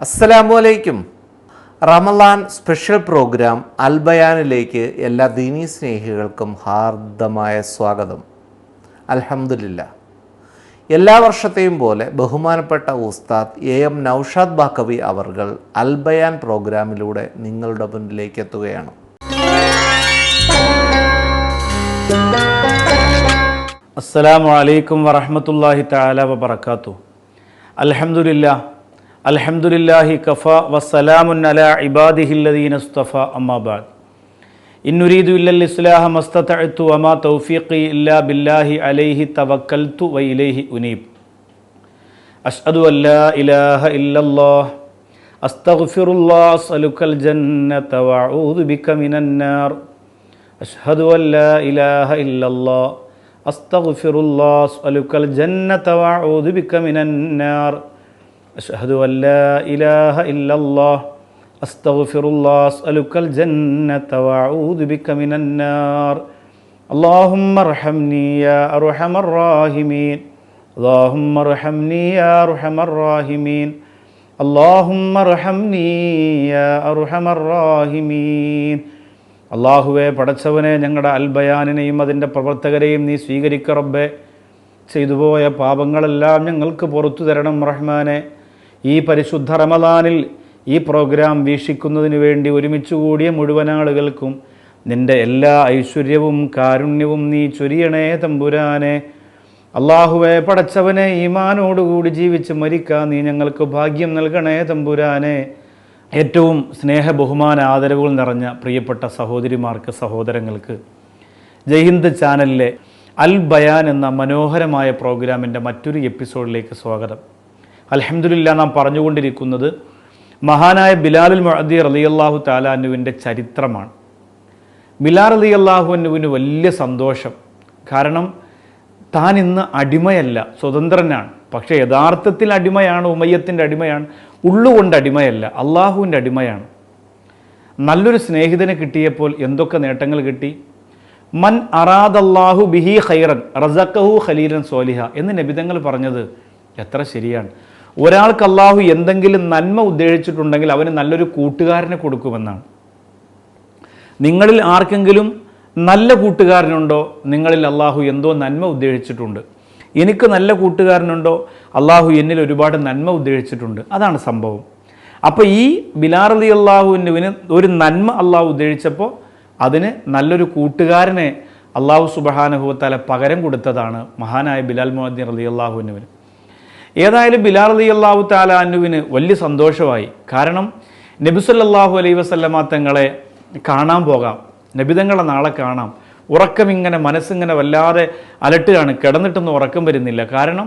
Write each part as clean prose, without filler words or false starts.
അസ്സലാമു അലൈക്കും. Ramadan special programme അൽബയാനിലേക്ക് എല്ലാ ദീനീ സ്നേഹികൾക്കും ഹാർദമായ സ്വാഗതം. അൽഹംദുലില്ലാ, എല്ലാ വർഷത്തെയും പോലെ ബഹുമാനപ്പെട്ട ഉസ്താദ് എം നൗഷാദ് ബാക്കവി അവർകൾ അൽബയാൻ പ്രോഗ്രാമിലൂടെ നിങ്ങളുടെ മുന്നിലേക്ക് എത്തുകയാണ്. അസ്സലാമു അലൈക്കും വറഹ്മത്തുള്ളാഹി തആല വബറകാതുഹു. അൽഹംദുലില്ലാഹി കഫാ വസ്സലാമുൻ അലാ ഇബാദിഹില്ലദീന ഇസ്തഫാ അമ്മാ ബഅദ്. ഇന്നുരീദു ഇല്ലൽ ഇസ്ലാഹ മസ്തതഅതു വമാ തൗഫീഖി ഇല്ലാ ബില്ലാഹി അലൈഹി തവക്കൽതു വഇലൈഹി ഉനീബ്. അശ്ഹദു അല്ലാ ഇലാഹ ഇല്ലല്ലാഹ് അസ്തഗ്ഫിറുല്ലാഹ് അസ്അലുക്കൽ ജന്നത വഅഊദു ബിക മിനന്നാർ. അശ്ഹദു അല്ലാ ഇലാഹ ഇല്ലല്ലാഹ് അസ്തഗ്ഫിറുല്ലാഹ് അസ്അലുക്കൽ ജന്നത വഅഊദു ബിക മിനന്നാർ. അശ്ഹദു അല്ലാ ഇലാഹ ഇല്ലല്ലാഹ് അസ്തഗ്ഫിറുല്ലാഹ് അസ്അലുക്കൽ ജന്നത വഅഊദു ബിക മിനന്നാർ. അല്ലാഹുമ്മ അർഹംനി യാ അർഹമർ റഹീമീൻ. അല്ലാഹുമ്മ അർഹംനി യാ അർഹമർ റഹീമീൻ. അല്ലാഹുമ്മ അർഹംനി യാ അർഹമർ റഹീമീൻ. അല്ലാഹുവേ, പടച്ചവനെ, ഞങ്ങളുടെ അൽബയാനിനെയും അതിൻ്റെ പ്രവർത്തകരെയും നീ സ്വീകരിക്ക റബ്ബേ. ചെയ്തുപോയ പാപങ്ങളെല്ലാം ഞങ്ങൾക്ക് പുറത്തു തരണം റഹ്മാനെ. ഈ പരിശുദ്ധ റമളാനിൽ ഈ പ്രോഗ്രാം വീക്ഷിക്കുന്നതിന് വേണ്ടി ഒരുമിച്ച് കൂടിയ മുഴുവൻ ആളുകൾക്കും നിൻ്റെ എല്ലാ ഐശ്വര്യവും കാരുണ്യവും നീ ചൊരിയണേ തമ്പുരാനെ. അല്ലാഹുവേ, പടച്ചവനെ, ഈമാനോടുകൂടി ജീവിച്ച് മരിക്കാൻ നീ ഞങ്ങൾക്ക് ഭാഗ്യം നൽകണേ തമ്പുരാനെ. ഏറ്റവും സ്നേഹ ബഹുമാന ആദരവുകൾ നിറഞ്ഞ പ്രിയപ്പെട്ട സഹോദരിമാർക്ക്, സഹോദരങ്ങൾക്ക് ജയ്ഹിന്ദ് ചാനലിലെ അൽ ബയാൻ എന്ന മനോഹരമായ പ്രോഗ്രാമിൻ്റെ മറ്റൊരു എപ്പിസോഡിലേക്ക് സ്വാഗതം. അൽഹംദുലില്ലാ, നാം പറഞ്ഞുകൊണ്ടിരിക്കുന്നത് മഹാനായ ബിലാലുൽ മുഅദ്ദി റളിയല്ലാഹു തആല അൻഹുവിൻ്റെ ചരിത്രമാണ്. ബിലാൽ റളിയല്ലാഹു അൻഹുവിന് വലിയ സന്തോഷം. കാരണം താൻ ഇന്ന് അടിമയല്ല, സ്വതന്ത്രനാണ്. പക്ഷേ യഥാർത്ഥത്തിൽ അടിമയാണ്, ഉമയ്യത്തിൻ്റെ അടിമയാണ്, ഉള്ളുകൊണ്ട് അടിമയല്ല, അള്ളാഹുവിൻ്റെ അടിമയാണ്. നല്ലൊരു സ്നേഹിതനെ കിട്ടിയപ്പോൾ എന്തൊക്കെ നേട്ടങ്ങൾ കിട്ടി. മൻ അറാദല്ലാഹു ബിഹി ഖൈറൻ റസഖഹു ഖലീലൻ സ്വാലിഹ എന്ന് നബിതങ്ങൾ പറഞ്ഞത് എത്ര ശരിയാണ്. ഒരാൾക്ക് അള്ളാഹു എന്തെങ്കിലും നന്മ ഉദ്ദേശിച്ചിട്ടുണ്ടെങ്കിൽ അവന് നല്ലൊരു കൂട്ടുകാരനെ കൊടുക്കുമെന്നാണ്. നിങ്ങളിൽ ആർക്കെങ്കിലും നല്ല കൂട്ടുകാരനുണ്ടോ? നിങ്ങളിൽ അള്ളാഹു എന്തോ നന്മ ഉദ്ദേശിച്ചിട്ടുണ്ട്. എനിക്ക് നല്ല കൂട്ടുകാരനുണ്ടോ? അള്ളാഹു എന്നിൽ ഒരുപാട് നന്മ ഉദ്ദേശിച്ചിട്ടുണ്ട്. അതാണ് സംഭവം. അപ്പോൾ ഈ ബിലാൽ റളിയല്ലാഹുവിന് ഒരു നന്മ അള്ളാഹു ഉദ്ദേശിച്ചപ്പോൾ അതിന് നല്ലൊരു കൂട്ടുകാരനെ അള്ളാഹു സുബ്ഹാനഹു വ തആല പകരം കൊടുത്തതാണ് മഹാനായ ബിലാൽ മുഅദ്ദിൻ റളിയല്ലാഹുവിന്. ഏതായാലും ബിലാൽ റളിയല്ലാഹു തആല അൻഹുവിന് വലിയ സന്തോഷമായി. കാരണം നബി സല്ലല്ലാഹു അലൈഹി വസല്ലമ തങ്ങളെ കാണാൻ പോകാം, നബിതങ്ങളെ നാളെ കാണാം. ഉറക്കമിങ്ങനെ മനസ്സിങ്ങനെ വല്ലാതെ അലട്ടുകയാണ്, കിടന്നിട്ടൊന്നും ഉറക്കം വരുന്നില്ല. കാരണം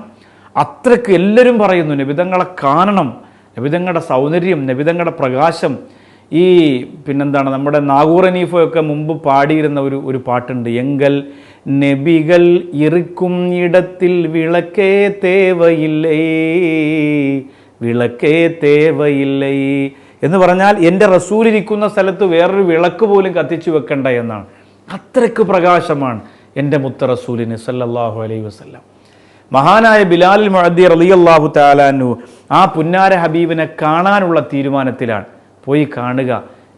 അത്രയ്ക്ക് എല്ലാവരും പറയുന്നു നബിതങ്ങളെ കാണണം, നബിതങ്ങളുടെ സൗന്ദര്യം, നബിതങ്ങളുടെ പ്രകാശം. ഈ പിന്നെന്താണ്, നമ്മുടെ നാഗൂർ ഹനീഫയൊക്കെ മുമ്പ് പാടിയിരുന്ന ഒരു പാട്ടുണ്ട്, എങ്കൽ നബികൾ ഇറിക്കും ഇടത്തിൽ വിളക്കേ തേവയില്ലേ, വിളക്കേ തേവയില്ലേ എന്ന് പറഞ്ഞാൽ എൻ്റെ റസൂലിരിക്കുന്ന സ്ഥലത്ത് വേറൊരു വിളക്ക് പോലും കത്തിച്ചു വെക്കണ്ട എന്നാണ്. അത്രയ്ക്ക് പ്രകാശമാണ് എൻ്റെ മുത്ത റസൂലിന് സല്ലല്ലാഹു അലൈഹി വസല്ലം. മഹാനായ ബിലാൽ മുഅദ്ദി റളിയല്ലാഹു തആല അൻഹു ആ പുന്നാര ഹബീബിനെ കാണാനുള്ള തീരുമാനത്തിലാണ്. പോയി കാണുക,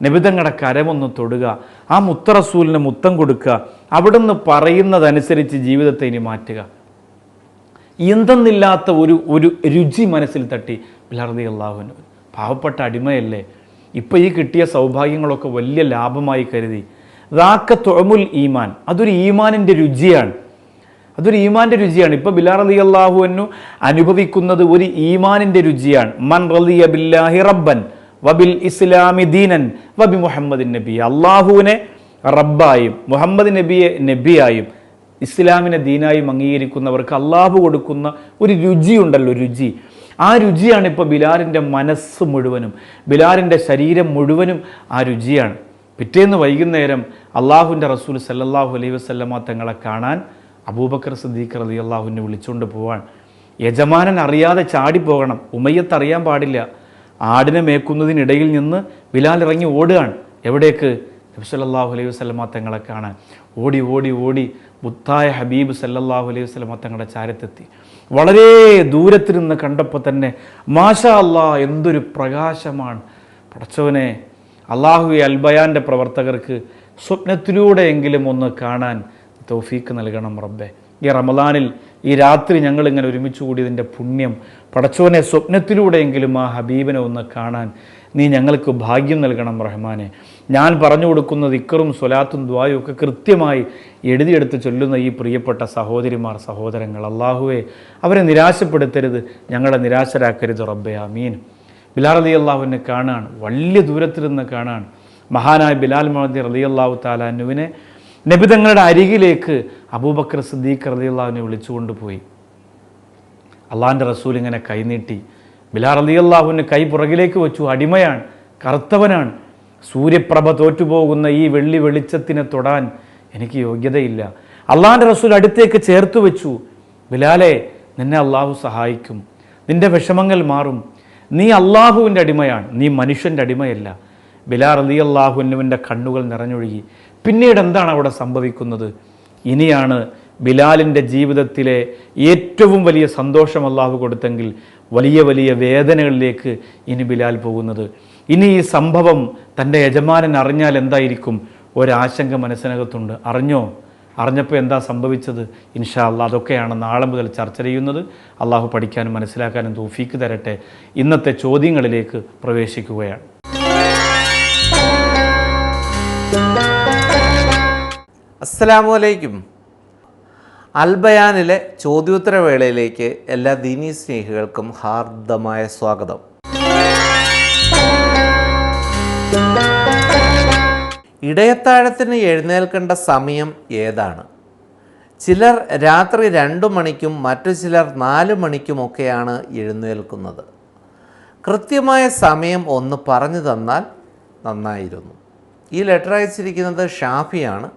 നബിതങ്ങളുടെ കരമൊന്ന് തൊടുക, ആ മുത്ത റസൂലിന് മുത്തം കൊടുക്കുക, അവിടുന്ന് പറയുന്നതനുസരിച്ച് ജീവിതത്തെ ഇനി മാറ്റുക. എന്തെന്നില്ലാത്ത ഒരു രുചി മനസ്സിൽ തട്ടി ബിലാൽ റളിയല്ലാഹു അൻഹു. പാവപ്പെട്ട അടിമയല്ലേ, ഇപ്പം ഈ കിട്ടിയ സൗഭാഗ്യങ്ങളൊക്കെ വലിയ ലാഭമായി കരുതി. ദാക തുഅമുൽ ഈമാൻ, അതൊരു ഈമാനിൻ്റെ രുചിയാണ്, അതൊരു ഈമാൻ്റെ രുചിയാണ്. ഇപ്പോൾ ബിലാൽ റളിയല്ലാഹു അൻഹു അനുഭവിക്കുന്നത് ഒരു ഈമാനിൻ്റെ രുചിയാണ്. മൻ റളിയ ബില്ലാഹി റബ്ബൻ വബിൽ ഇസ്ലാമി ദീനൻ വബി മുഹമ്മദിൻ നബി. അള്ളാഹുവിനെ റബ്ബായും മുഹമ്മദ് നബിയെ നബിയായും ഇസ്ലാമിനെ ദീനായും അംഗീകരിക്കുന്നവർക്ക് അള്ളാഹു കൊടുക്കുന്ന ഒരു രുചിയുണ്ടല്ലോ, രുചി. ആ രുചിയാണ് ഇപ്പോൾ ബിലാലിൻ്റെ മനസ്സ് മുഴുവനും, ബിലാലിൻ്റെ ശരീരം മുഴുവനും ആ രുചിയാണ്. പിറ്റേന്ന് വൈകുന്നേരം അള്ളാഹുവിൻ്റെ റസൂൽ സല്ലല്ലാഹു അലൈഹി വസല്ലമ തങ്ങളെ കാണാൻ അബൂബക്കർ സിദ്ദീഖ് റളിയല്ലാഹുവിനെ വിളിച്ചുകൊണ്ട് പോവാൻ. യജമാനൻ അറിയാതെ ചാടിപ്പോകണം, ഉമയ്യത്ത് അറിയാൻ പാടില്ല. ആടിനെ മേക്കുന്നതിനിടയിൽ നിന്ന് ബിലാൽ ഇറങ്ങി ഓടുകയാണ്. എവിടേക്ക്? നബി സല്ലല്ലാഹു അലൈഹി വസല്ലമ തങ്ങളെ കാണാൻ. ഓടി ഓടി ഓടി മുത്തായ ഹബീബ് സല്ലല്ലാഹു അലൈഹി വസല്ലം തങ്ങളുടെ ചാരത്തെത്തി. വളരെ ദൂരത്തിൽ നിന്ന് കണ്ടപ്പോൾ തന്നെ മാഷാ അല്ലാ എന്തൊരു പ്രകാശമാണ്. പടച്ചവനെ, അള്ളാഹുവെ അൽബയാൻ്റെ പ്രവർത്തകർക്ക് സ്വപ്നത്തിലൂടെയെങ്കിലും ഒന്ന് കാണാൻ തൗഫീക്ക് നൽകണം റബ്ബെ. ഈ റമദാനിൽ ഈ രാത്രി ഞങ്ങളിങ്ങനെ ഒരുമിച്ച് കൂടിയതിൻ്റെ പുണ്യം പടച്ചവനെ, സ്വപ്നത്തിലൂടെയെങ്കിലും ആ ഹബീബിനെ ഒന്ന് കാണാൻ നീ ഞങ്ങൾക്ക് ഭാഗ്യം നൽകണം റഹ്മാനെ. ഞാൻ പറഞ്ഞു കൊടുക്കുന്ന ദിക്റും സ്വലാത്തും ദുആയും ഒക്കെ കൃത്യമായി എഴുതിയെടുത്ത് ചൊല്ലുന്ന ഈ പ്രിയപ്പെട്ട സഹോദരിമാർ, സഹോദരങ്ങൾ, അള്ളാഹുവെ അവരെ നിരാശപ്പെടുത്തരുത്, ഞങ്ങളെ നിരാശരാക്കരുത് റബ്ബെ. ആമീൻ. ബിലാൽ റളിയല്ലാഹുവിനെ കാണാൻ, വലിയ ദൂരത്തിൽ നിന്ന് കാണാൻ മഹാനായ ബിലാൽ റളിയല്ലാഹു തആല അൻഹുവിനെ നബി തങ്ങളുടെ അരികിലേക്ക് അബൂബക്കർ സിദ്ദീഖ് റളിയല്ലാഹുവിനെ വിളിച്ചുകൊണ്ട് പോയി. അള്ളാഹിൻ്റെ റസൂൽ ഇങ്ങനെ കൈനീട്ടി. ബിലാൽ റളിയല്ലാഹുവിന് കൈ പുറകിലേക്ക് വെച്ചു. അടിമയാണ്, കറുത്തവനാണ്. സൂര്യപ്രഭ തോറ്റുപോകുന്ന ഈ വെള്ളി വെളിച്ചത്തിനെ തൊടാൻ എനിക്ക് യോഗ്യതയില്ല. അള്ളാഹിൻ്റെ റസൂൽ അടുത്തേക്ക് ചേർത്ത് വെച്ചു. ബിലാലെ, നിന്നെ അള്ളാഹു സഹായിക്കും, നിന്റെ വിഷമങ്ങൾ മാറും. നീ അള്ളാഹുവിൻ്റെ അടിമയാണ്, നീ മനുഷ്യൻ്റെ അടിമയല്ല. ബിലാൽ റളിയല്ലാഹുവിൻ്റെ കണ്ണുകൾ നിറഞ്ഞൊഴുകി. പിന്നീട് എന്താണ് അവിടെ സംഭവിക്കുന്നത്? ഇനിയാണ് ബിലാലിൻ്റെ ജീവിതത്തിലെ ഏറ്റവും വലിയ സന്തോഷം അള്ളാഹു കൊടുത്തെങ്കിൽ വലിയ വലിയ വേദനകളിലേക്ക് ഇനി ബിലാൽ പോകുന്നത്. ഇനി ഈ സംഭവം തൻ്റെ യജമാനൻ അറിഞ്ഞാൽ എന്തായിരിക്കും? ഒരാശങ്ക മനസ്സിനകത്തുണ്ട്. അറിഞ്ഞപ്പോൾ എന്താ സംഭവിച്ചത്? ഇൻഷാ അല്ലാഹ് അതൊക്കെയാണ് നാളെ മുതൽ ചർച്ച ചെയ്യുന്നത്. അള്ളാഹു പഠിക്കാനും മനസ്സിലാക്കാനും തൗഫീക്ക് തരട്ടെ. ഇന്നത്തെ ചോദ്യങ്ങളിലേക്ക് പ്രവേശിക്കുകയാണ്. അസ്സലാമു അലൈക്കും. അൽബയാനിലെ ചോദ്യോത്തരവേളയിലേക്ക് എല്ലാ ദീനീ സ്നേഹികൾക്കും ഹാർദമായ സ്വാഗതം. ഇടയത്താഴത്തിന് എഴുന്നേൽക്കേണ്ട സമയം ഏതാണ്? ചിലർ രാത്രി 2 മണിക്കും മറ്റു ചിലർ 4 മണിക്കുമൊക്കെയാണ് എഴുന്നേൽക്കുന്നത്. കൃത്യമായ സമയം ഒന്ന് പറഞ്ഞു തന്നാൽ നന്നായിരുന്നു. ഈ ലെറ്റർ അയച്ചിരിക്കുന്നത് ഷാഫിയാണ്,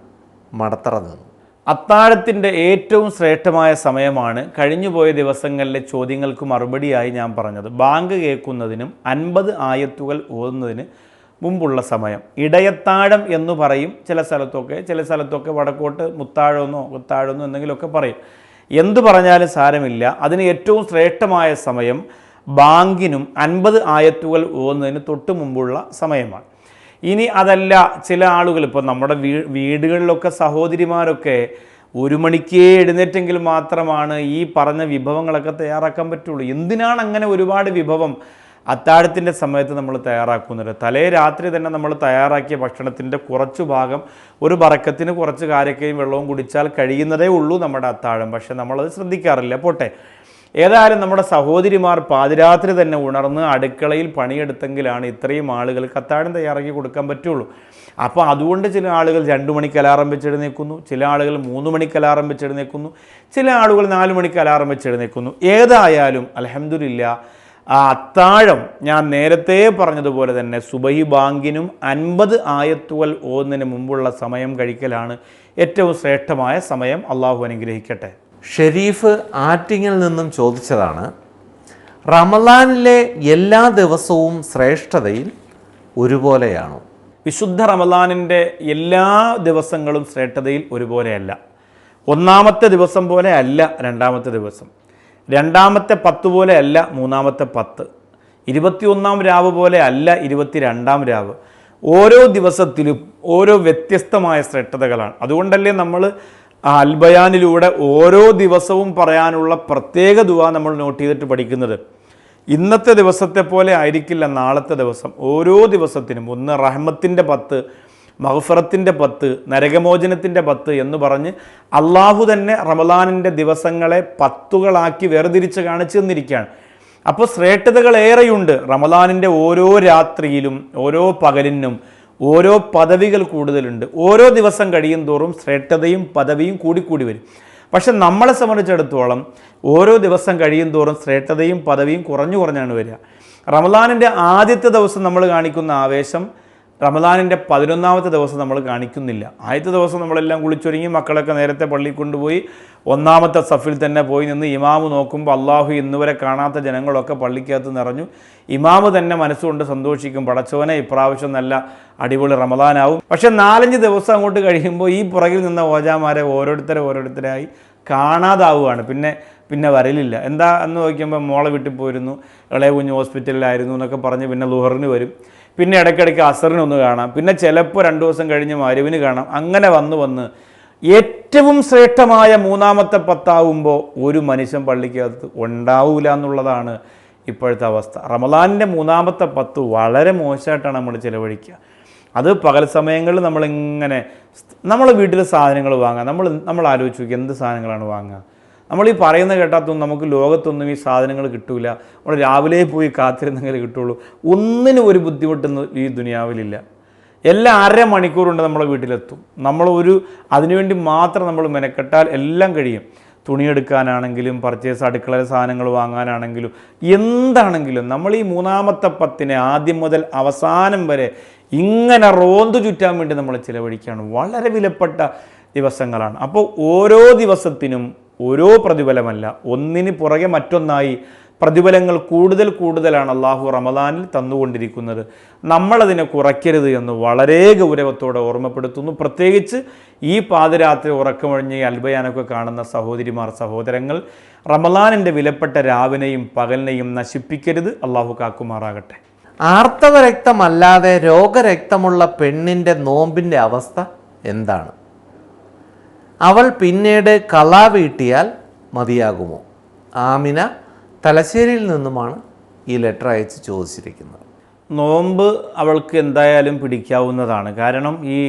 മടത്തറ നിന്ന്. അത്താഴത്തിൻ്റെ ഏറ്റവും ശ്രേഷ്ഠമായ സമയമാണ് കഴിഞ്ഞുപോയ ദിവസങ്ങളിലെ ചോദ്യങ്ങൾക്ക് മറുപടിയായി ഞാൻ പറഞ്ഞത്. ബാങ്ക് കേൾക്കുന്നതിനും 50 ആയത്തുകൾ ഓതുന്നതിന് മുമ്പുള്ള സമയം ഇടയത്താഴം എന്ന് പറയും. ചില സ്ഥലത്തൊക്കെ വടക്കോട്ട് മുത്താഴമെന്നോ കുത്താഴമെന്നോ എന്തെങ്കിലുമൊക്കെ പറയും. എന്തു പറഞ്ഞാലും സാരമില്ല. അതിന് ഏറ്റവും ശ്രേഷ്ഠമായ സമയം ബാങ്കിനും 50 ആയത്തുകൾ ഓതുന്നതിന് തൊട്ട് മുമ്പുള്ള സമയമാണ്. ഇനി അതല്ല, ചില ആളുകൾ ഇപ്പോൾ നമ്മുടെ വീടുകളിലൊക്കെ സഹോദരിമാരൊക്കെ 1 മണിക്കേ എഴുന്നേറ്റെങ്കിൽ മാത്രമാണ് ഈ പറഞ്ഞ വിഭവങ്ങളൊക്കെ തയ്യാറാക്കാൻ പറ്റുള്ളൂ. എന്തിനാണ് അങ്ങനെ ഒരുപാട് വിഭവം അത്താഴത്തിൻ്റെ സമയത്ത് നമ്മൾ തയ്യാറാക്കുന്നത്? തലേ രാത്രി തന്നെ നമ്മൾ തയ്യാറാക്കിയ ഭക്ഷണത്തിൻ്റെ കുറച്ചു ഭാഗം ഒരു ബറക്കത്തിന് കുറച്ച് കാരക്കയും വെള്ളവും കുടിച്ചാൽ കഴിയുന്നതേ ഉള്ളൂ നമ്മുടെ അത്താഴം. പക്ഷെ നമ്മളത് ശ്രദ്ധിക്കാറില്ല. പോട്ടെ, ഏതായാലും നമ്മുടെ സഹോദരിമാർ പാതിരാത്രി തന്നെ ഉണർന്ന് അടുക്കളയിൽ പണിയെടുത്തെങ്കിലാണ് ഇത്രയും ആളുകൾക്ക് അത്താഴം തയ്യാറാക്കി കൊടുക്കാൻ പറ്റുള്ളൂ. അപ്പോൾ അതുകൊണ്ട് ചില ആളുകൾ 2 മണിക്ക് അലാറം വെച്ചെഴുന്നേൽക്കുന്നു, ചില ആളുകൾ 3 മണിക്ക് അലാറം വെച്ചെഴുന്നേൽക്കുന്നു, ചില ആളുകൾ 4 മണിക്ക് അലാറം വെച്ചെഴുന്നേൽക്കുന്നു. ഏതായാലും അൽഹംദുലില്ലാ, ആ അത്താഴം ഞാൻ നേരത്തെ പറഞ്ഞതുപോലെ തന്നെ സുബഹി ബാങ്കിനും 50 ആയത്തുകൾ ഓതുന്നതിന് മുമ്പുള്ള സമയം കഴിക്കലാണ് ഏറ്റവും ശ്രേഷ്ഠമായ സമയം. അള്ളാഹു അനുഗ്രഹിക്കട്ടെ. ഷെരീഫ് ആറ്റിങ്ങിൽ നിന്നും ചോദിച്ചതാണ്, റമളാനിലെ എല്ലാ ദിവസവും ശ്രേഷ്ഠതയിൽ ഒരുപോലെയാണോ? വിശുദ്ധ റമളാനിൻ്റെ എല്ലാ ദിവസങ്ങളും ശ്രേഷ്ഠതയിൽ ഒരുപോലെയല്ല. ഒന്നാമത്തെ ദിവസം പോലെ അല്ല രണ്ടാമത്തെ ദിവസം, രണ്ടാമത്തെ 10 പോലെ അല്ല മൂന്നാമത്തെ 10, 21-ാം രാവ് പോലെ അല്ല 22-ാം രാവ്. ഓരോ ദിവസത്തിലും ഓരോ വ്യത്യസ്തമായ ശ്രേഷ്ഠതകളാണ്. അതുകൊണ്ടല്ലേ നമ്മൾ അൽബയാനിലൂടെ ഓരോ ദിവസവും പറയാനുള്ള പ്രത്യേക ദുആ നമ്മൾ നോട്ട് ചെയ്തിട്ട് പഠിക്കുന്നത്. ഇന്നത്തെ ദിവസത്തെ പോലെ ആയിരിക്കില്ല നാളത്തെ ദിവസം. ഓരോ ദിവസത്തിനും ഒന്ന് റഹ്മത്തിൻ്റെ 10, മഗ്ഫിറത്തിൻ്റെ 10, നരകമോചനത്തിൻ്റെ 10 എന്ന് പറഞ്ഞ് അള്ളാഹു തന്നെ റമളാനിൻ്റെ ദിവസങ്ങളെ 10കളാക്കി വേർതിരിച്ച് കാണിച്ചു തന്നിരിക്കുകയാണ്. അപ്പോൾ ശ്രേഷ്ഠതകൾ ഏറെയുണ്ട്. റമളാനിൻ്റെ ഓരോ രാത്രിയിലും ഓരോ പകലിനും ഓരോ പദവികൾ കൂടുതലുണ്ട്. ഓരോ ദിവസം കഴിയും തോറും ശ്രേഷ്ഠതയും പദവിയും കൂടിക്കൂടി വരും. പക്ഷെ നമ്മളെ സംബന്ധിച്ചിടത്തോളം ഓരോ ദിവസം കഴിയും തോറും ശ്രേഷ്ഠതയും പദവിയും കുറഞ്ഞാണ് വരിക. റമളാനിൻ്റെ ആദ്യത്തെ ദിവസം നമ്മൾ കാണിക്കുന്ന ആവേശം റമദാനിൻ്റെ 11ാമത്തെ ദിവസം നമ്മൾ കാണിക്കുന്നില്ല. ആദ്യത്തെ ദിവസം നമ്മളെല്ലാം കുളിച്ചൊരുങ്ങി മക്കളൊക്കെ നേരത്തെ പള്ളിയിൽ കൊണ്ടുപോയി 1ാമത്തെ സഫിൽ തന്നെ പോയി നിന്ന് ഇമാമ് നോക്കുമ്പോൾ അള്ളാഹു ഇന്നുവരെ കാണാത്ത ജനങ്ങളൊക്കെ പള്ളിക്കകത്ത് നിറഞ്ഞു. ഇമാമ് തന്നെ മനസ്സുകൊണ്ട് സന്തോഷിക്കും, പടച്ചോനെ ഇപ്രാവശ്യം നല്ല അടിപൊളി റമദാനാവും. പക്ഷെ 4-5 ദിവസം അങ്ങോട്ട് കഴിയുമ്പോൾ ഈ പുറകിൽ നിന്ന ഓജാമാരെ ഓരോരുത്തരായി കാണാതാവുകയാണ്. പിന്നെ വരലില്ല. എന്താ എന്ന് നോക്കിയുമ്പോൾ മോളെ വീട്ടിൽ പോയിരുന്നു, ഇളയ കുഞ്ഞ് ഹോസ്പിറ്റലിലായിരുന്നു എന്നൊക്കെ പറഞ്ഞ് പിന്നെ ലുഹറിന് വരും, പിന്നെ ഇടയ്ക്കിടയ്ക്ക് അസറിനൊന്ന് കാണാം, പിന്നെ ചിലപ്പോൾ 2 ദിവസം കഴിഞ്ഞ് മരുവിന് കാണാം. അങ്ങനെ വന്ന് ഏറ്റവും ശ്രേഷ്ഠമായ 3ാമത്തെ 10 ആവുമ്പോൾ ഒരു മനുഷ്യൻ പള്ളിക്കകത്ത് ഉണ്ടാവില്ല എന്നുള്ളതാണ് ഇപ്പോഴത്തെ അവസ്ഥ. റമദാനിൻ്റെ 3ാമത്തെ 10 വളരെ മോശമായിട്ടാണ് നമ്മൾ ചിലവഴിക്കുക. അത് പകൽ സമയങ്ങളിൽ നമ്മളെ വീട്ടിൽ സാധനങ്ങൾ വാങ്ങുക. നമ്മൾ ആലോചിച്ച് നോക്കി എന്ത് സാധനങ്ങളാണ് വാങ്ങുക. നമ്മൾ ഈ പറയുന്ന കേട്ടാത്തൊന്നും നമുക്ക് ലോകത്തൊന്നും ഈ സാധനങ്ങൾ കിട്ടൂല. നമ്മൾ രാവിലെ പോയി കാത്തിരുന്നെങ്കിൽ കിട്ടുള്ളൂ. ഒന്നിനും ഒരു ബുദ്ധിമുട്ടൊന്നും ഈ ദുനിയാവിലില്ല. എല്ലാം 1/2 മണിക്കൂർ കൊണ്ട് നമ്മളെ വീട്ടിലെത്തും. അതിനുവേണ്ടി മാത്രം നമ്മൾ മെനക്കെട്ടാൽ എല്ലാം കഴിയും. തുണിയെടുക്കാനാണെങ്കിലും പർച്ചേസ് അടുക്കള സാധനങ്ങൾ വാങ്ങാനാണെങ്കിലും എന്താണെങ്കിലും നമ്മൾ ഈ 3ാമത്തെ 10 ആദ്യം മുതൽ അവസാനം വരെ ഇങ്ങനെ റോന്തു ചുറ്റാൻ വേണ്ടി നമ്മൾ ചിലവഴിക്കുകയാണ്. വളരെ വിലപ്പെട്ട ദിവസങ്ങളാണ്. അപ്പോൾ ഓരോ ദിവസത്തിനും ഓരോ പ്രതിഫലമല്ല, ഒന്നിന് പുറകെ മറ്റൊന്നായി പ്രതിഫലങ്ങൾ കൂടുതലാണ് അള്ളാഹു റമദാനിൽ തന്നുകൊണ്ടിരിക്കുന്നത്. നമ്മളതിനെ കുറയ്ക്കരുത് എന്ന് വളരെ ഗൗരവത്തോടെ ഓർമ്മപ്പെടുത്തുന്നു. പ്രത്യേകിച്ച് ഈ പാതിരാത്രി ഉറക്കമൊഴിഞ്ഞ് അൽബയാനൊക്കെ കാണുന്ന സഹോദരങ്ങൾ, റമദാനിൻ്റെ വിലപ്പെട്ട രാവിനെയും പകലിനെയും നശിപ്പിക്കരുത്. അള്ളാഹു കാക്കുമാറാകട്ടെ. ആർത്തവ രക്തമല്ലാതെ രോഗരക്തമുള്ള പെണ്ണിൻ്റെ നോമ്പിൻ്റെ അവസ്ഥ എന്താണ്? അവൾ പിന്നീട് കളാ വീട്ടിയാൽ മതിയാകുമോ? ആമിന തലശ്ശേരിയിൽ നിന്നുമാണ് ഈ ലെറ്റർ അയച്ച് ചോദിച്ചിരിക്കുന്നത്. നോമ്പ് അവൾക്ക് എന്തായാലും പിടിക്കാവുന്നതാണ്. കാരണം ഈ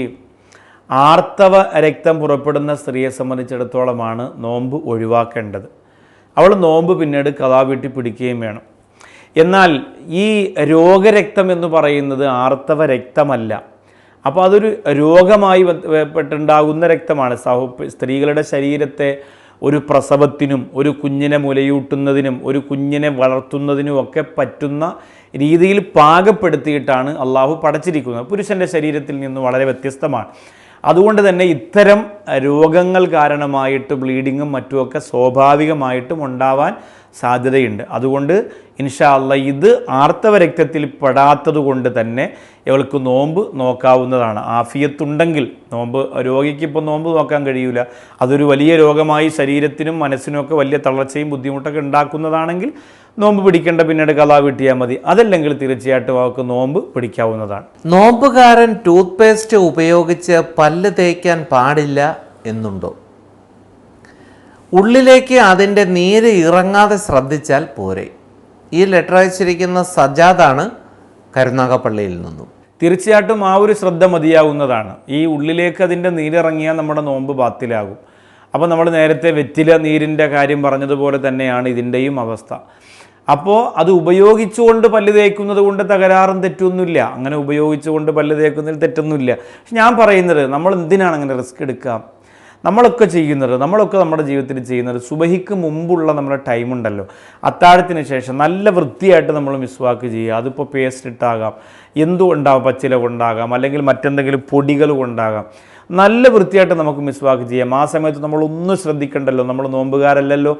ആർത്തവ രക്തം പുറപ്പെടുന്ന സ്ത്രീയെ സംബന്ധിച്ചിടത്തോളമാണ് നോമ്പ് ഒഴിവാക്കേണ്ടത്. അവൾ നോമ്പ് പിന്നീട് കളാ വീട്ടി പിടിക്കുകയും വേണം. എന്നാൽ ഈ രോഗരക്തം എന്ന് പറയുന്നത് ആർത്തവ രക്തമല്ല. അപ്പോൾ അതൊരു രോഗമായി പെട്ടുണ്ടാകുന്ന രക്തമാണ്. സ്ത്രീകളുടെ ശരീരത്തെ ഒരു പ്രസവത്തിനും ഒരു കുഞ്ഞിനെ മുലയൂട്ടുന്നതിനും ഒരു കുഞ്ഞിനെ വളർത്തുന്നതിനും ഒക്കെ പറ്റുന്ന രീതിയിൽ പാകപ്പെടുത്തിയിട്ടാണ് അള്ളാഹു പടച്ചിരിക്കുന്നത്. പുരുഷൻ്റെ ശരീരത്തിൽ നിന്ന് വളരെ വ്യത്യസ്തമാണ്. അതുകൊണ്ട് തന്നെ ഇത്തരം രോഗങ്ങൾ കാരണമായിട്ട് ബ്ലീഡിങ്ങും മറ്റുമൊക്കെ സ്വാഭാവികമായിട്ടും ഉണ്ടാവാൻ സാധ്യതയുണ്ട്. അതുകൊണ്ട് ഇൻഷാ അല്ലാഹ് ഇത് ആർത്തവ രക്തത്തിൽ പെടാത്തത് കൊണ്ട് തന്നെ ഇവൾക്ക് നോമ്പ് നോക്കാവുന്നതാണ്. ആഫിയത്തുണ്ടെങ്കിൽ രോഗിക്ക് ഇപ്പോൾ നോമ്പ് നോക്കാൻ കഴിയില്ല. അതൊരു വലിയ രോഗമായി ശരീരത്തിനും മനസ്സിനുമൊക്കെ വലിയ തളർച്ചയും ബുദ്ധിമുട്ടൊക്കെ ഉണ്ടാക്കുന്നതാണെങ്കിൽ നോമ്പ് പിടിക്കേണ്ട, പിന്നീട് കളാ വീട്ടിയാൽ മതി. അതല്ലെങ്കിൽ തീർച്ചയായിട്ടും അവർക്ക് നോമ്പ് പിടിക്കാവുന്നതാണ്. നോമ്പുകാരൻ ടൂത്ത് പേസ്റ്റ് ഉപയോഗിച്ച് പല്ല് തേക്കാൻ പാടില്ല എന്നുണ്ടോ? ഉള്ളിലേക്ക് അതിൻ്റെ നീര് ഇറങ്ങാതെ ശ്രദ്ധിച്ചാൽ പോരെ. ഈ ലെറ്റർ അയച്ചിരിക്കുന്ന സജാദാണ് കരുനാഗപ്പള്ളിയിൽ നിന്നും. തീർച്ചയായിട്ടും ആ ഒരു ശ്രദ്ധ മതിയാവുന്നതാണ്. ഈ ഉള്ളിലേക്ക് അതിൻ്റെ നീരിറങ്ങിയാൽ നമ്മുടെ നോമ്പ് ബാത്തിലാകും. അപ്പോൾ നമ്മൾ നേരത്തെ വെറ്റില നീരിൻ്റെ കാര്യം പറഞ്ഞതുപോലെ തന്നെയാണ് ഇതിൻ്റെയും അവസ്ഥ. അപ്പോൾ അത് ഉപയോഗിച്ചുകൊണ്ട് പല്ല് തേക്കുന്നത് കൊണ്ട് തകരാറും തെറ്റൊന്നുമില്ല. അങ്ങനെ ഉപയോഗിച്ചുകൊണ്ട് പല്ല് തേക്കുന്നതിൽ തെറ്റൊന്നുമില്ല. പക്ഷെ ഞാൻ പറയുന്നത്, നമ്മൾ എന്തിനാണ് അങ്ങനെ റിസ്ക് എടുക്കാം? നമ്മളൊക്കെ നമ്മുടെ ജീവിതത്തിൽ ചെയ്യുന്നത് സുബഹിക്ക് മുമ്പുള്ള നമ്മുടെ ടൈമുണ്ടല്ലോ, അത്താഴത്തിന് ശേഷം നല്ല വൃത്തിയായിട്ട് നമ്മൾ മിസ്വാക്ക് ചെയ്യുക. അതിപ്പോൾ പേസ്റ്റ് ഇട്ടാകാം, എന്തുകൊണ്ടാകാം, പച്ചില കൊണ്ടാകാം, അല്ലെങ്കിൽ മറ്റെന്തെങ്കിലും പൊടികൾ കൊണ്ടാകാം. നല്ല വൃത്തിയായിട്ട് നമുക്ക് മിസ്വാക്ക് ചെയ്യാം. ആ സമയത്ത് നമ്മളൊന്നും ശ്രദ്ധിക്കണ്ടല്ലോ, നമ്മൾ നോമ്പുകാരല്ലല്ലോ.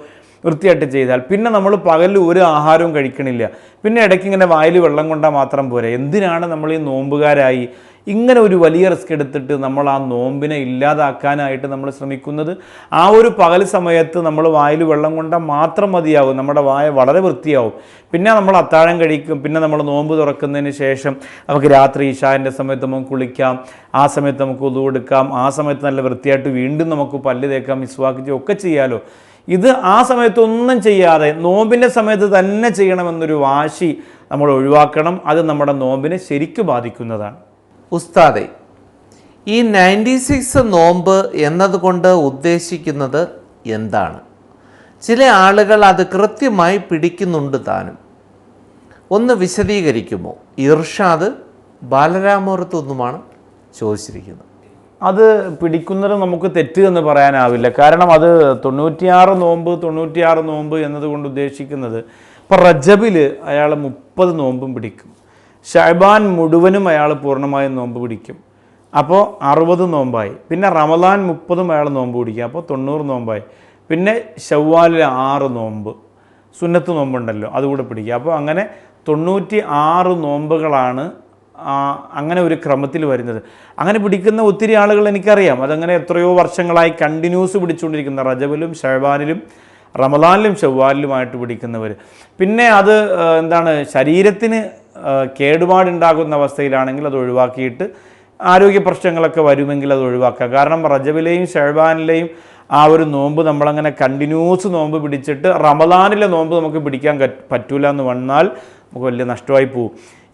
വൃത്തിയായിട്ട് ചെയ്താൽ പിന്നെ നമ്മൾ പകലിൽ ഒരു ആഹാരവും കഴിക്കണില്ല. പിന്നെ ഇടയ്ക്ക് ഇങ്ങനെ വായിൽ വെള്ളം കൊണ്ടാൽ മാത്രം പോരെ. എന്തിനാണ് നമ്മൾ ഈ നോമ്പുകാരായി ഇങ്ങനെ ഒരു വലിയ റിസ്ക് എടുത്തിട്ട് നമ്മൾ ആ നോമ്പിനെ ഇല്ലാതാക്കാനായിട്ട് നമ്മൾ ശ്രമിക്കുന്നത്? ആ ഒരു പകൽ സമയത്ത് നമ്മൾ വായിൽ വെള്ളം കൊണ്ടാൽ മാത്രം മതിയാവും, നമ്മുടെ വായ വളരെ വൃത്തിയാവും. പിന്നെ നമ്മൾ അത്താഴം കഴിക്കും, പിന്നെ നമ്മൾ നോമ്പ് തുറക്കുന്നതിന് ശേഷം നമുക്ക് രാത്രി ഇശാൻ്റെ സമയത്ത് നമുക്ക് കുളിക്കാം, ആ സമയത്ത് നമുക്ക് ഉദു എടുക്കാം, ആ സമയത്ത് നല്ല വൃത്തിയായിട്ട് വീണ്ടും നമുക്ക് പല്ല് തേക്കാം, മിസ്വാക്ക് ചെയ്യുക ഒക്കെ ചെയ്യാമല്ലോ. ഇത് ആ സമയത്തൊന്നും ചെയ്യാതെ നോമ്പിൻ്റെ സമയത്ത് തന്നെ ചെയ്യണമെന്നൊരു വാശി നമ്മൾ ഒഴിവാക്കണം. അത് നമ്മുടെ നോമ്പിനെ ശരിക്കും ബാധിക്കുന്നതാണ്. ഉസ്താദെ, ഈ 96 നോമ്പ് എന്നതുകൊണ്ട് ഉദ്ദേശിക്കുന്നത് എന്താണ്? ചില ആളുകൾ അത് കൃത്യമായി പിടിക്കുന്നുണ്ട് താനും. ഒന്ന് വിശദീകരിക്കുമോ? ഇർഷാദ് ബാലരാമപുരത്തുനിന്നുമാണ് ചോദിച്ചിരിക്കുന്നത്. അത് പിടിക്കുന്നത് നമുക്ക് തെറ്റ് എന്ന് പറയാനാവില്ല. കാരണം അത് 96 നോമ്പ് എന്നതുകൊണ്ട് ഉദ്ദേശിക്കുന്നത്, ഇപ്പോൾ റജബിൽ അയാൾ 30 നോമ്പും പിടിക്കും, ഷഅബാൻ മുഴുവനും അയാൾ പൂർണ്ണമായും നോമ്പ് പിടിക്കും, അപ്പോൾ 60 നോമ്പായി. പിന്നെ റമദാൻ 30 അയാൾ നോമ്പ് പിടിക്കും, അപ്പോൾ 90 നോമ്പായി. പിന്നെ ശവ്വാലിൽ 6 നോമ്പ്, സുന്നത്ത് നോമ്പുണ്ടല്ലോ, അതുകൂടെ പിടിക്കുക. അപ്പോൾ അങ്ങനെ 96 നോമ്പുകളാണ് അങ്ങനെ ഒരു ക്രമത്തിൽ വരുന്നത്. അങ്ങനെ പിടിക്കുന്ന ഒത്തിരി ആളുകൾ എനിക്കറിയാം. അതങ്ങനെ എത്രയോ വർഷങ്ങളായി കണ്ടിന്യൂസ് പിടിച്ചുകൊണ്ടിരിക്കുന്ന, റജബിലും ഷഅബാനിലും റമദാനിലും ശവ്വാലിലുമായിട്ട് പിടിക്കുന്നവർ. പിന്നെ അത് എന്താണ്, ശരീരത്തിന് കേടുപാടുണ്ടാകുന്ന അവസ്ഥയിലാണെങ്കിൽ അത് ഒഴിവാക്കിയിട്ട്, ആരോഗ്യ പ്രശ്നങ്ങളൊക്കെ വരുമെങ്കിൽ അത് ഒഴിവാക്കുക. കാരണം റജബിലെയും ഷഅബാനിലെയും ആ ഒരു നോമ്പ് നമ്മളങ്ങനെ കണ്ടിന്യൂസ് നോമ്പ് പിടിച്ചിട്ട് റമദാനിലെ നോമ്പ് നമുക്ക് പിടിക്കാൻ പറ്റൂല എന്ന് വന്നാൽ നമുക്ക് വലിയ നഷ്ടമായി പോകും.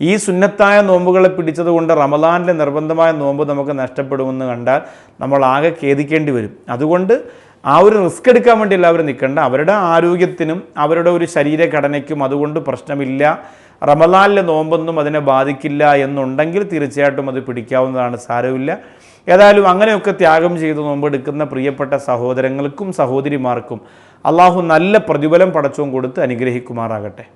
ഈ സുന്നത്തായ നോമ്പുകളെ പിടിച്ചത് കൊണ്ട് റമദാനിലെ നിർബന്ധമായ നോമ്പ് നമുക്ക് നഷ്ടപ്പെടുമെന്ന് കണ്ടാൽ നമ്മൾ ആകെ ഖേദിക്കേണ്ടി വരും. അതുകൊണ്ട് ആ ഒരു റിസ്ക് എടുക്കാൻ വേണ്ടി എല്ലാവരും നിൽക്കേണ്ട. അവരുടെ ആരോഗ്യത്തിനും അവരുടെ ഒരു ശരീരഘടനയ്ക്കും അതുകൊണ്ട് പ്രശ്നമില്ല, റമദാനിലെ നോമ്പൊന്നും അതിനെ ബാധിക്കില്ല എന്നുണ്ടെങ്കിൽ തീർച്ചയായിട്ടും അത് പിടിക്കാവുന്നതാണ്, സാരമില്ല. ഏതായാലും അങ്ങനെയൊക്കെ ത്യാഗം ചെയ്ത് നോമ്പെടുക്കുന്ന പ്രിയപ്പെട്ട സഹോദരങ്ങൾക്കും സഹോദരിമാർക്കും അള്ളാഹു നല്ല പ്രതിഫലം പടച്ചോൻ കൊടുത്ത് അനുഗ്രഹിക്കുമാറാകട്ടെ.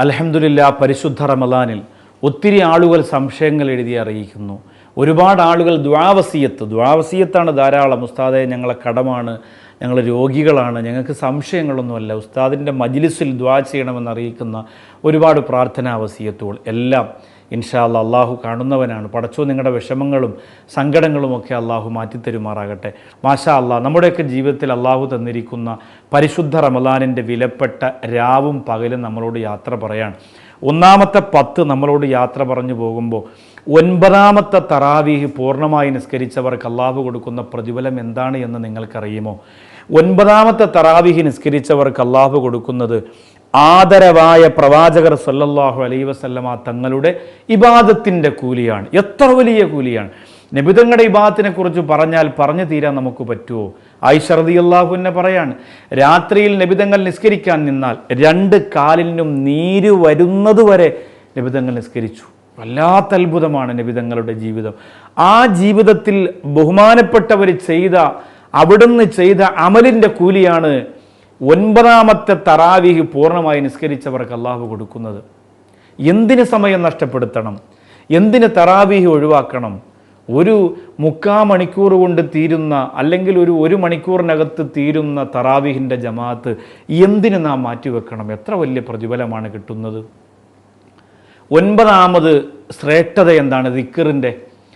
അൽഹംദുലില്ലാ, പരിശുദ്ധ റമദാനിൽ ഒത്തിരി ആളുകൾ സംശയങ്ങൾ എഴുതി അറിയിക്കുന്നു. ഒരുപാട് ആളുകൾ ദുആവസിയത്താണ് ധാരാളം. ഉസ്താദെ, ഞങ്ങളെ കടമാണ്, ഞങ്ങൾ രോഗികളാണ്, ഞങ്ങൾക്ക് സംശയങ്ങളൊന്നുമല്ല, ഉസ്താദിൻ്റെ മജ്ലിസിൽ ദുആ ചെയ്യണമെന്ന് അറിയിക്കുന്ന ഒരുപാട് പ്രാർത്ഥനാ വസിയത്തുകൾ എല്ലാം ഇൻഷാ അല്ലാഹ് അള്ളാഹു കാണുന്നവനാണ്. പടച്ചോ നിങ്ങളുടെ വിഷമങ്ങളും സങ്കടങ്ങളുമൊക്കെ അള്ളാഹു മാറ്റിത്തരുമാറാകട്ടെ. മാഷാ അല്ലാഹ്, നമ്മുടെയൊക്കെ ജീവിതത്തിൽ അള്ളാഹു തന്നിരിക്കുന്ന പരിശുദ്ധ റമദാനിൻ്റെ വിലപ്പെട്ട രാവും പകലും നമ്മളോട് യാത്ര പറയാണ്. ഒന്നാമത്തെ 10 നമ്മളോട് യാത്ര പറഞ്ഞു പോകുമ്പോൾ 9ാമത്തെ തറാവീഹ് പൂർണ്ണമായി നിസ്കരിച്ചവർക്ക് അള്ളാഹു കൊടുക്കുന്ന പ്രതിഫലം എന്താണ് എന്ന് നിങ്ങൾക്കറിയുമോ? 9ാമത്തെ തറാവീഹ് നിസ്കരിച്ചവർക്ക് അള്ളാഹു കൊടുക്കുന്നത് ആദരവായ പ്രവാചകർ സല്ലല്ലാഹു അലൈഹി വസല്ലമ തങ്ങളുടെ ഇബാദത്തിൻ്റെ കൂലിയാണ്. എത്ര വലിയ കൂലിയാണ്! നബിതങ്ങളുടെ ഇബാദത്തിനെ കുറിച്ച് പറഞ്ഞാൽ പറഞ്ഞു തീരാൻ നമുക്ക് പറ്റുമോ? ആയിഷ റളിയല്ലാഹു അൻഹ പറയാണ്, രാത്രിയിൽ നബിതങ്ങൾ നിസ്കരിക്കാൻ നിന്നാൽ 2 കാലിനും നീര് വരുന്നതുവരെ നബിതങ്ങൾ നിസ്കരിച്ചു. വല്ലാത്ത അത്ഭുതമാണ് നബിതങ്ങളുടെ ജീവിതം. ആ ജീവിതത്തിൽ ബഹുമാനപ്പെട്ടവർ അവിടുന്ന് ചെയ്ത അമലിൻ്റെ കൂലിയാണ് 9ാമത്തെ തറാവീഹ് പൂർണ്ണമായി നിസ്കരിച്ചവർക്ക് അള്ളാഹു കൊടുക്കുന്നത്. എന്തിന് സമയം നഷ്ടപ്പെടുത്തണം? എന്തിന് തറാവീഹ് ഒഴിവാക്കണം? ഒരു 3/4 മണിക്കൂർ കൊണ്ട് തീരുന്ന, അല്ലെങ്കിൽ ഒരു മണിക്കൂറിനകത്ത് തീരുന്ന തറാവീഹിൻ്റെ ജമാഅത്ത് എന്തിന് നാം മാറ്റിവെക്കണം? എത്ര വലിയ പ്രതിഫലമാണ് കിട്ടുന്നത്. 9ാമത് ശ്രേഷ്ഠത എന്താണ്? ദിക്റിൻ്റെ.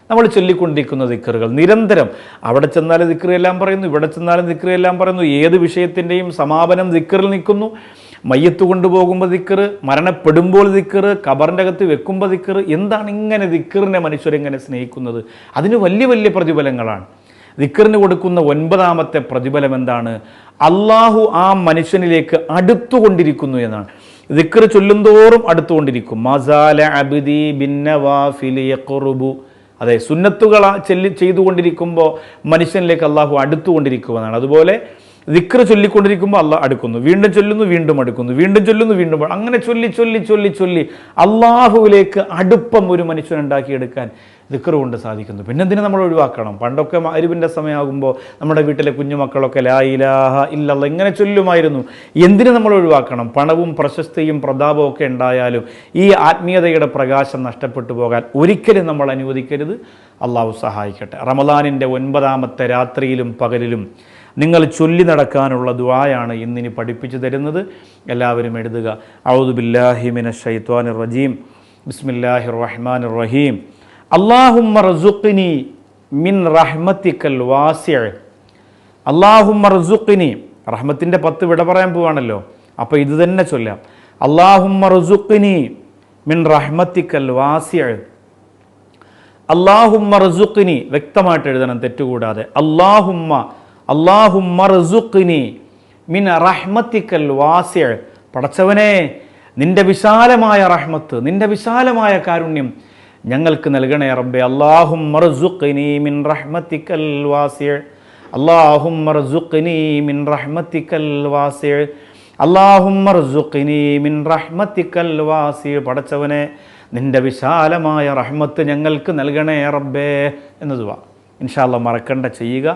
നമ്മൾ ചൊല്ലിക്കൊണ്ടിരിക്കുന്ന ദിക്റുകൾ നിരന്തരം, അവിടെ ചെന്നാലും ദിക്ർ എല്ലാം പറയുന്നു, ഇവിടെ ചെന്നാലും ദിക്ർ എല്ലാം പറയുന്നു. ഏത് വിഷയത്തിൻ്റെയും സമാപനം ദിക്റിൽ നിൽക്കുന്നു. മയ്യത്ത് കൊണ്ടുപോകുമ്പോൾ ദിക്ർ, മരണപ്പെടുമ്പോൾ ദിക്ർ, ഖബറിൻ്റെ അകത്ത് വെക്കുമ്പോൾ ദിക്ർ. എന്താണ് ഇങ്ങനെ ദിക്റിനെ മനുഷ്യരെങ്ങനെ സ്നേഹിക്കുന്നത്? അതിന് വലിയ വലിയ പ്രതിഫലങ്ങളാണ്. ദിക്റിന് കൊടുക്കുന്ന 9ാമത്തെ പ്രതിഫലം എന്താണ്? അള്ളാഹു ആ മനുഷ്യനിലേക്ക് അടുത്തുകൊണ്ടിരിക്കുന്നു എന്നാണ്. ദിക്ർ ചൊല്ലുന്തോറും അടുത്തുകൊണ്ടിരിക്കും. മസാല അബ്ദി ബിന്നവാഫിലി യഖ്റുബു. അതെ, സുന്നത്തുകൾ ചെയ്തുകൊണ്ടിരിക്കുമ്പോൾ മനുഷ്യനിലേക്ക് അള്ളാഹു അടുത്തുകൊണ്ടിരിക്കുമെന്നാണ്. അതുപോലെ ദിക്ർ ചൊല്ലിക്കൊണ്ടിരിക്കുമ്പോൾ അള്ളാഹ് അടുക്കുന്നു, വീണ്ടും ചൊല്ലുന്നു, വീണ്ടും അടുക്കുന്നു, വീണ്ടും ചൊല്ലുന്നു, വീണ്ടും അങ്ങനെ ചൊല്ലി അള്ളാഹുവിലേക്ക് അടുപ്പം ഒരു മനുഷ്യനുണ്ടാക്കിയെടുക്കാൻ ദിക്ർ കൊണ്ട് സാധിക്കുന്നു. പിന്നെന്തിനെ നമ്മൾ ഒഴിവാക്കണം? പണ്ടൊക്കെ മഗ്‌രിബിൻ്റെ സമയമാകുമ്പോൾ നമ്മുടെ വീട്ടിലെ കുഞ്ഞുമക്കളൊക്കെ ലാ ഇലാഹ ഇല്ലല്ലാഹ് ഇങ്ങനെ ചൊല്ലുമായിരുന്നു. എന്തിനു നമ്മൾ ഒഴിവാക്കണം? പണവും പ്രശസ്തിയും പ്രതാപവും ഒക്കെ ഉണ്ടായാലും ഈ ആത്മീയതയുടെ പ്രകാശം നഷ്ടപ്പെട്ടു പോകാൻ ഒരിക്കലും നമ്മൾ അനുവദിക്കരുത്. അള്ളാഹു സഹായിക്കട്ടെ. റമദാനിൻ്റെ 9ാമത്തെ രാത്രിയിലും പകലിലും നിങ്ങൾ ചൊല്ലി നടക്കാനുള്ള ദുആയാണ് ഇന്നിനി പഠിപ്പിച്ചു തരുന്നത്. എല്ലാവരും എഴുതുക. അഊദു ബില്ലാഹി മിനശ് ശൈത്വാനിർ റജീം. ബിസ്മില്ലാഹിർ റഹ്മാനിർ റഹീം. അല്ലാഹുമ്മ റസുഖ്നി മിൻ റഹ്മതിക്കൽ വാസിഅ. അല്ലാഹുമ്മ റസുഖ്നി, റഹ്മത്തിൻ്റെ 10 വിട പറയാൻ പോവാണല്ലോ, അപ്പോൾ ഇത് തന്നെ ചൊല്ലാം. അല്ലാഹുമ്മ റസുഖ്നി മിൻ റഹ്മതിക്കൽ വാസിഅ. അല്ലാഹുമ്മ റസുഖ്നി, വ്യക്തമായിട്ട് എഴുതണം, തെറ്റുകൂടാതെ. അല്ലാഹുമ്മ റസുഖ്നി മിൻ റഹ്മതിക്കൽ വാസിഅ. പടച്ചവനെ, നിന്റെ വിശാലമായ റഹ്മത്ത്, നിന്റെ വിശാലമായ കാരുണ്യം ഞങ്ങൾക്ക് നൽകണേ റബ്ബേ. അല്ലാഹുമ്മ റസുഖ്നി മിൻ റഹ്മതിക്കൽ വാസിഅ. അല്ലാഹുമ്മ റസുഖ്നി മിൻ റഹ്മതിക്കൽ വാസിഅ. അല്ലാഹുമ്മ റസുഖ്നി മിൻ റഹ്മതിക്കൽ വാസിഅ. പടച്ചവനെ, നിന്റെ വിശാലമായ റഹ്മത്ത് ഞങ്ങൾക്ക് നൽകണേ റബ്ബേ എന്ന് ദുആ. ഇൻഷാ അല്ലാഹ് മറക്കണ്ട ചെയ്യുക.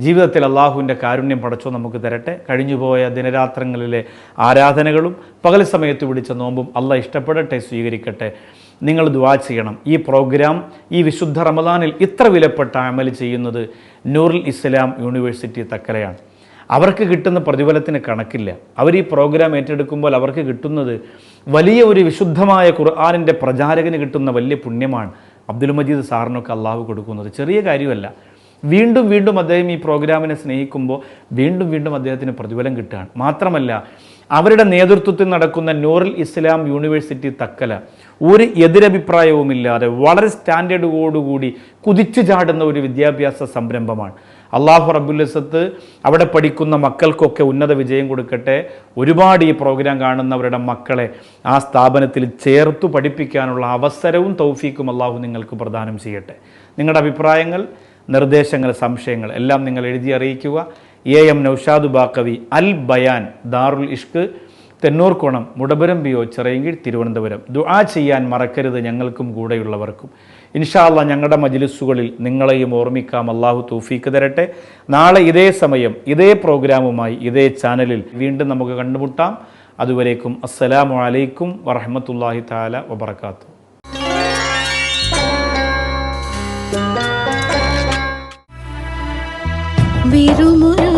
ജീവിതത്തിൽ അള്ളാഹുവിൻ്റെ കാരുണ്യം പടച്ചോ നമുക്ക് തരട്ടെ. കഴിഞ്ഞുപോയ ദിനരാത്രങ്ങളിലെ ആരാധനകളും പകൽ സമയത്ത് പിടിച്ച നോമ്പും അള്ളാഹ് ഇഷ്ടപ്പെടട്ടെ, സ്വീകരിക്കട്ടെ. നിങ്ങൾ ദുആ ചെയ്യണം. ഈ പ്രോഗ്രാം ഈ വിശുദ്ധ റമദാനിൽ ഇത്ര വിലപ്പെട്ട അമൽ ചെയ്യുന്നത് നൂറുൽ ഇസ്ലാം യൂണിവേഴ്സിറ്റി തക്കലയാണ്. അവർക്ക് കിട്ടുന്ന പ്രതിഫലത്തിന് കണക്കില്ല. അവർ ഈ പ്രോഗ്രാം ഏറ്റെടുക്കുമ്പോൾ അവർക്ക് കിട്ടുന്നത് വലിയ ഒരു വിശുദ്ധമായ ഖുർആനിൻ്റെ പ്രചാരകന് കിട്ടുന്ന വലിയ പുണ്യമാണ്. അബ്ദുൽ മജീദ് സാറിനൊക്കെ അള്ളാഹു കൊടുക്കുന്നത് ചെറിയ കാര്യമല്ല. വീണ്ടും വീണ്ടും അദ്ദേഹം ഈ പ്രോഗ്രാമിനെ സ്നേഹിക്കുമ്പോൾ വീണ്ടും വീണ്ടും അദ്ദേഹത്തിന് പ്രതിഫലം കിട്ടുകയാണ്. മാത്രമല്ല, അവരുടെ നേതൃത്വത്തിൽ നടക്കുന്ന നൂറുൽ ഇസ്ലാം യൂണിവേഴ്സിറ്റി തക്കല ഒരു എതിരഭിപ്രായവുമില്ലാതെ വളരെ സ്റ്റാൻഡേർഡോടുകൂടി കുതിച്ചു ചാടുന്ന ഒരു വിദ്യാഭ്യാസ സംരംഭമാണ്. അള്ളാഹു റബ്ബുൽ ഇസ്സത്ത് അവിടെ പഠിക്കുന്ന മക്കൾക്കൊക്കെ ഉന്നത വിജയം കൊടുക്കട്ടെ. ഒരുപാട് ഈ പ്രോഗ്രാം കാണുന്നവരുടെ മക്കളെ ആ സ്ഥാപനത്തിൽ ചേർത്തു പഠിപ്പിക്കാനുള്ള അവസരവും തൗഫീക്കും അള്ളാഹു നിങ്ങൾക്ക് പ്രദാനം ചെയ്യട്ടെ. നിങ്ങളുടെ അഭിപ്രായങ്ങൾ, നിർദ്ദേശങ്ങൾ, സംശയങ്ങൾ എല്ലാം നിങ്ങൾ എഴുതി അറിയിക്കുക. AM Naushad Baqavi, Al ബയാൻ, Darul Ishq, Thennoorkonam, Mudapuram BO, Chirayinkeezhu, Thiruvananthapuram. ദുആ ചെയ്യാൻ മറക്കരുത് ഞങ്ങൾക്കും കൂടെയുള്ളവർക്കും. ഇൻഷാ അല്ലാഹ് ഞങ്ങളുടെ മജ്ലിസുകളിൽ നിങ്ങളെയും ഓർമ്മിക്കാം. അള്ളാഹു തൗഫീക്ക് തരട്ടെ. നാളെ ഇതേ സമയം ഇതേ പ്രോഗ്രാമുമായി ഇതേ ചാനലിൽ വീണ്ടും നമുക്ക് കണ്ടുമുട്ടാം. അതുവരേക്കും അസ്സലാമു അലൈക്കും വറഹ്മത്തുള്ളാഹി തആല വബറകാതുഹു. വിരുമൊരു